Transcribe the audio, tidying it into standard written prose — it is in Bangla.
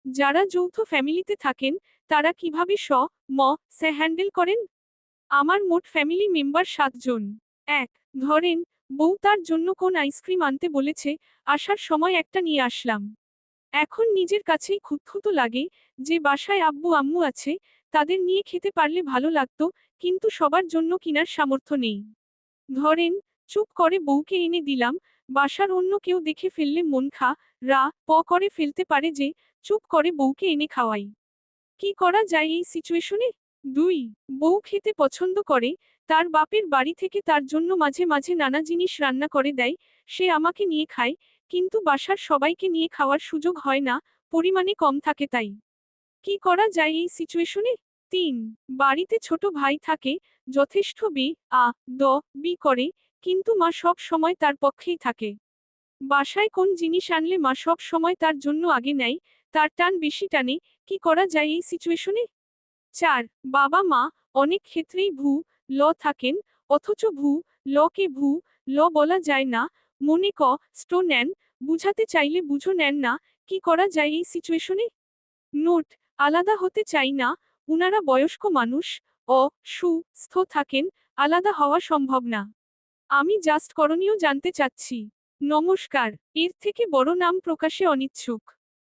যারা যৌথ ফ্যামিলিতে থাকেন তারা কিভাবে সে হ্যান্ডেল করেন? আমার মোট ফ্যামিলি মেম্বার 7 জন। এক, ধরেন বউ তার জন্য কোন আইসক্রিম আনতে বলেছে, আসার সময় একটা নিয়ে আসলাম। এখন নিজের কাছেই খুঁতখুঁতো লাগে যে বাসায় আব্বু আম্মু আছে, তাদের নিয়ে খেতে পারলে ভালো লাগতো, কিন্তু সবার জন্য কিনার সামর্থ্য নেই। ধরেন চুপ করে বউকে এনে দিলাম, বাসার অন্য কেউ দেখে ফেললে মন করে ফেলতে পারে যে চুপ করে বউকে এনে খাওয়াই। কি করা যায় এই সিচুয়েশনে? 2, বউ খেতে পছন্দ করে, তার বাপের বাড়ি থেকে তার জন্য মাঝে মাঝে নানা জিনিস রান্না করে দেয়, সে আমাকে নিয়ে খায়, কিন্তু বাসার সবাইকে নিয়ে খাওয়ার সুযোগ হয় না, পরিমাণে কম থাকে তাই। কি করা যায় এই সিচুয়েশনে? 3, বাড়িতে ছোট ভাই থাকে, যথেষ্ট বি করে, কিন্তু মা সব সময় তার পক্ষেই থাকে। বাসায় কোন জিনিস আনলে মা সব সময় তার জন্য আগে নেয়, তার টান বেশি টানে, কি করা যায় এই সিচুয়েশনে? 4, বাবা মা অনেক ক্ষেত্রেই থাকেন, অথচ ল বলা যায় না, মনে নেন, বুঝাতে চাইলে বুঝো নেন না, কি করা যায় এই সিচুয়েশনে? নোট, আলাদা হতে চাই না, উনারা বয়স্ক মানুষ, সুস্থ থাকেন, আলাদা হওয়া সম্ভব না। আমি জাস্ট করণীয় জানতে চাচ্ছি। নমস্কার। এর থেকে বড় নাম প্রকাশে অনিচ্ছুক।